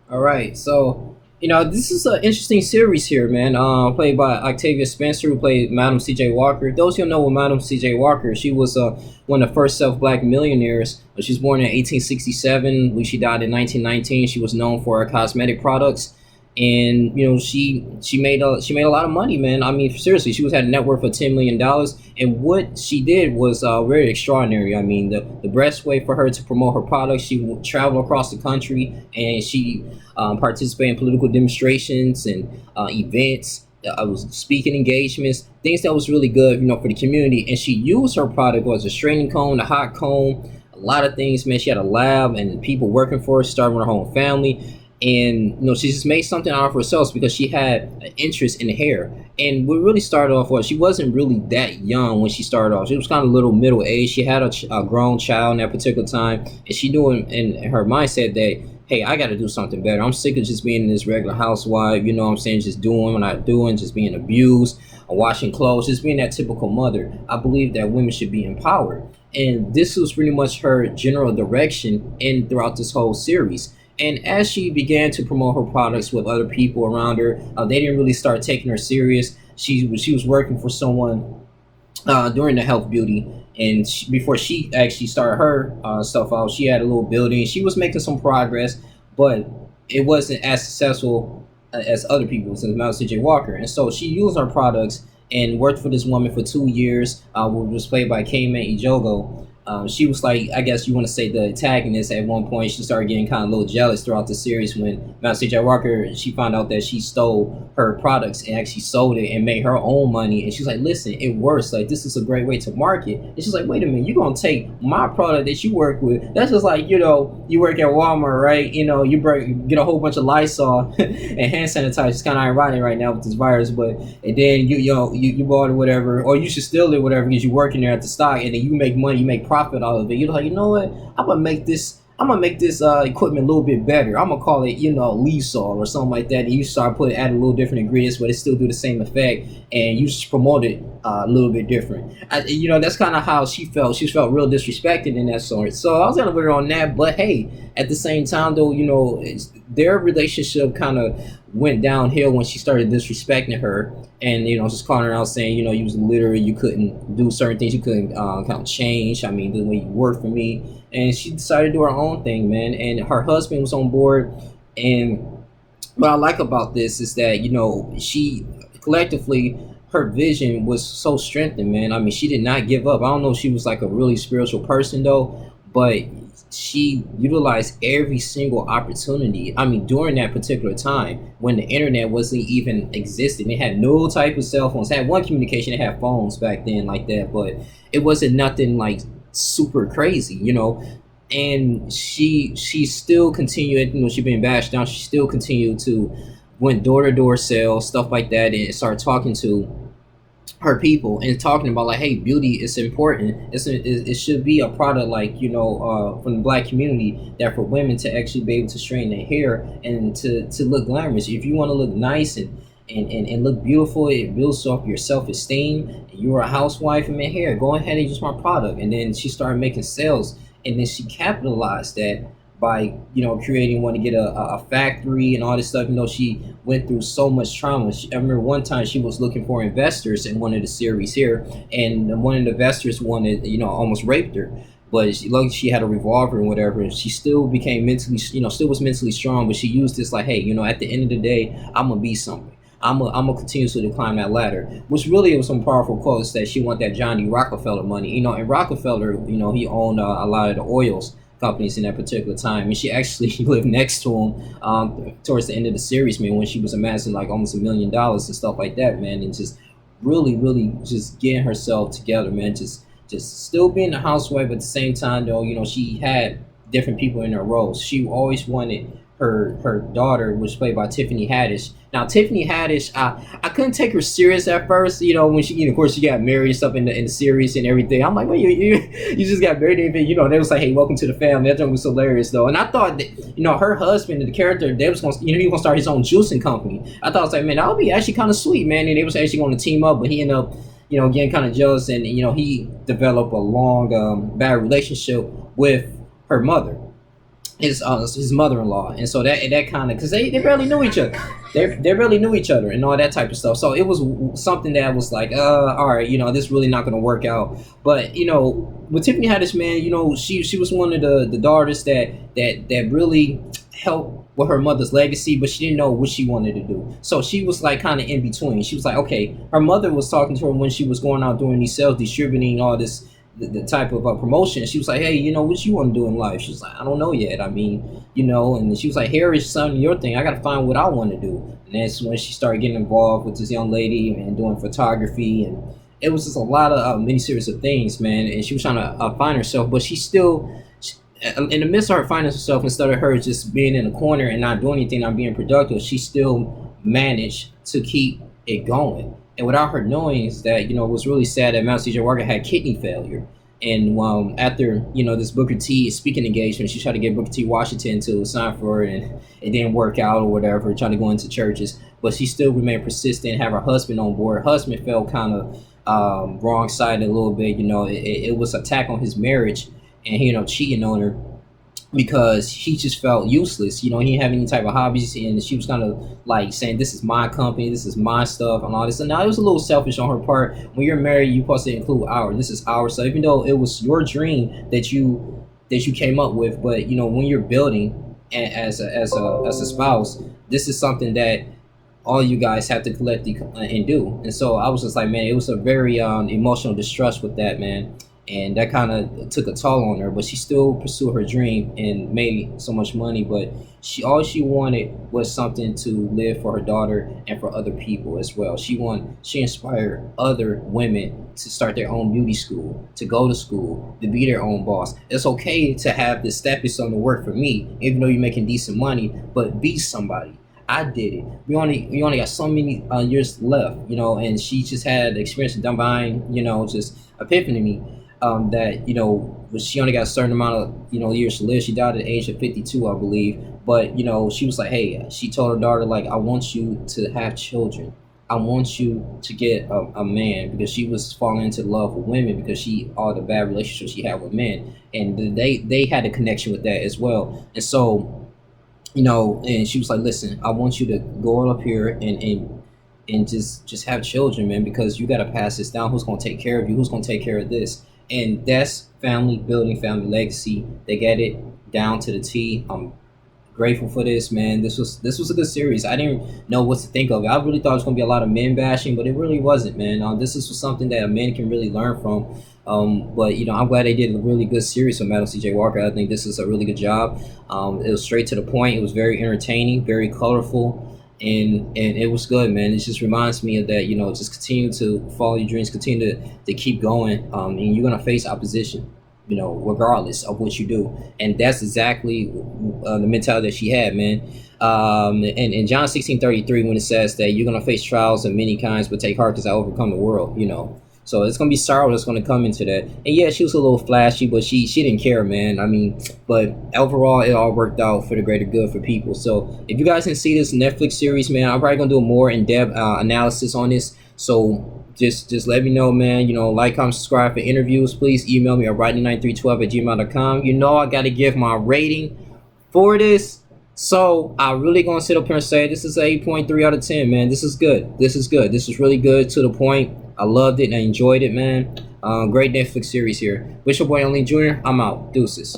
All right, so this is an interesting series here, man. Played by Octavia Spencer, who played Madam C.J. Walker. Those who know what Madam C.J. Walker, she was one of the first self-black millionaires. She was born in 1867. When she died in 1919, she was known for her cosmetic products, and she made a lot of money, man. I mean, seriously, she was had a net worth of $10 million, and what she did was very extraordinary. I mean, the best way for her to promote her products, she would travel across the country, and she participated in political demonstrations and events. I was speaking engagements, things that was really good, for the community. And she used her product was a straightening comb, a hot comb, a lot of things, man. She had a lab and people working for her, starting with her own family. And she just made something out of herself because she had an interest in hair. And what really started off was she wasn't really that young when she started off. She was kind of little middle age. She had a grown child in that particular time, and she knew in her mindset that, hey, I got to do something better. I'm sick of just being this regular housewife, what I'm saying, just doing what I'm doing, just being abused, washing clothes, just being that typical mother. I believe that women should be empowered. And this was pretty much her general direction in throughout this whole series. And as she began to promote her products with other people around her, they didn't really start taking her serious. She was working for someone during the health beauty, and before she actually started her stuff out, she had a little building. She was making some progress, but it wasn't as successful as other people, since Mount CJ Walker. And so she used her products and worked for this woman for 2 years, which was played by Kame Ijogo. She was like, I guess you want to say, the antagonist. At one point, she started getting kind of a little jealous throughout the series when Mount C.J. Walker, she found out that she stole her products and actually sold it and made her own money. And she's like, listen, it works. Like, this is a great way to market. And she's like, wait a minute, you're going to take my product that you work with. That's just like, you work at Walmart, right? Get a whole bunch of Lysol and hand sanitizer. It's kind of ironic right now with this virus, but and then you bought it, whatever, or you should steal it, whatever, because you're working there at the stock, and then you make money, you make profit out of it. You're like, you know what? I'm gonna make this equipment a little bit better. I'm gonna call it, Lysol or something like that. And you start add a little different ingredients, but it still do the same effect, and you just promote it a little bit different. That's kind of how she felt. She felt real disrespected in that sort. So I was gonna put her on that, but hey, at the same time though, their relationship kind of went downhill when she started disrespecting her, and just calling her out, saying, you was illiterate, you couldn't do certain things, you couldn't kind of change. I mean, the way you work for me. And she decided to do her own thing, man. And her husband was on board. And what I like about this is that she collectively, her vision was so strengthened, man. I mean, she did not give up. I don't know if she was like a really spiritual person though, but she utilized every single opportunity. I mean, during that particular time when the internet wasn't even existing, they had no type of cell phones. They had one communication, they had phones back then like that, but it wasn't nothing like super crazy, and she still continued, she been bashed down, she still continued to went door to door sales, stuff like that, and started talking to her people and talking about, like, hey, beauty is important. It should be a product, like, from the black community, that for women to actually be able to straighten their hair and to look glamorous. If you want to look nice and look beautiful, it builds up your self-esteem. You're a housewife, and man, here, go ahead and use my product. And then she started making sales, and then she capitalized that by creating one to get a factory and all this stuff. She went through so much trauma. I remember one time she was looking for investors in one of the series here, and one of the investors wanted, almost raped her. But luckily she had a revolver and whatever, and she still became mentally, still was mentally strong. But she used this like, hey, at the end of the day, I'm gonna be something. I'm gonna continuously climb that ladder, which really was some powerful quotes, that she want that Johnny Rockefeller money. And Rockefeller, he owned a lot of the oils companies in that particular time, and she actually lived next to him towards the end of the series, man, when she was amassing like almost $1 million and stuff like that, man, and just really, really just getting herself together, man, just still being a housewife, but at the same time though, she had different people in her roles. She always wanted her daughter, which was played by Tiffany Haddish. Now Tiffany Haddish, I couldn't take her serious at first. When she, of course, she got married and stuff in the series and everything. I'm like, well, you just got married, and they was like, hey, welcome to the family. That joke was hilarious though, and I thought that her husband, the character, they was gonna, he was gonna start his own juicing company. I thought, I was like, man, that would be actually kind of sweet, man. And they was actually going to team up, but he ended up, getting kind of jealous, and he developed a long, bad relationship with her mother. his mother-in-law, and so that kind of, because they barely knew each other, they barely knew each other and all that type of stuff. So it was something that was like, all right, this really not going to work out. But with Tiffany Haddish, man, she was one of the daughters that really helped with her mother's legacy, but she didn't know what she wanted to do. So she was like kind of in between. She was like, okay, her mother was talking to her when she was going out doing these sales, distributing all this, the type of promotion. She was like, hey, what you want to do in life? She's like, I don't know yet. I mean, and she was like, here is something, your thing. I got to find what I want to do. And that's when she started getting involved with this young lady and doing photography. And it was just a lot of mini series of things, man. And she was trying to find herself, but she still, in the midst of her finding herself, instead of her just being in a corner and not doing anything, not being productive, she still managed to keep it going. And without her knowing, is that it was really sad that Mouse C.J. Walker had kidney failure. And after this Booker T speaking engagement, she tried to get Booker T Washington to sign for her, and it didn't work out or whatever. Trying to go into churches, but she still remained persistent. Have her husband on board. Her husband felt kind of wrong sided a little bit. It was attack on his marriage, and cheating on her because he just felt useless. He didn't have any type of hobbies, and she was kind of like saying, "This is my company, this is my stuff," and all this. And now it was a little selfish on her part. When you're married, you're supposed to include ours. This is ours. So even though it was your dream that you came up with, but when you're building as a spouse, this is something that all you guys have to collectively and do. And so I was just like, man, it was a very emotional distress with that, man. And that kind of took a toll on her, but she still pursued her dream and made so much money. But all she wanted was something to live for her daughter and for other people as well. She inspired other women to start their own beauty school, to go to school, to be their own boss. It's okay to have this stepping stone to work for me, even though you're making decent money, but be somebody. I did it. We only got so many years left, and she just had the experience of divine, just epiphany to me, that she only got a certain amount of years to live. She died at the age of 52, I believe. But she was like, hey, she told her daughter, like, I want you to have children. I want you to get a man, because she was falling into love with women because all the bad relationships she had with men, and they had a connection with that as well. And so and she was like, listen, I want you to go up here and just have children, man, because you got to pass this down. Who's going to take care of you? Who's going to take care of this? And that's family building, family legacy. They get it down to the T. I'm grateful for this, man. This was a good series. I didn't know what to think of it. I really thought it was gonna be a lot of men bashing, but it really wasn't, man. This is something that a man can really learn from. But I'm glad they did a really good series with Madam C.J. Walker. I think this is a really good job. It was straight to the point. It was very entertaining, very colorful, and it was good, man. It just reminds me of that. Just continue to follow your dreams, continue to keep going, and you're gonna face opposition, regardless of what you do. And that's exactly the mentality that she had, man. And in John 16:33, when it says that you're going to face trials of many kinds, but take heart because I overcome the world. So it's going to be sorrow that's going to come into that. And yeah, she was a little flashy, but she didn't care, man. I mean, but overall, it all worked out for the greater good for people. So if you guys didn't see this Netflix series, man, I'm probably going to do a more in-depth analysis on this. So just let me know, man. Like, comment, subscribe for interviews. Please email me at writing9312@gmail.com. I got to give my rating for this. So I really gonna sit up here and say this is an 8.3 out of 10, man. This is good. This is good. This is really good, to the point. I loved it and I enjoyed it, man. Great Netflix series here. Wish your boy Youngling Jr. I'm out. Deuces.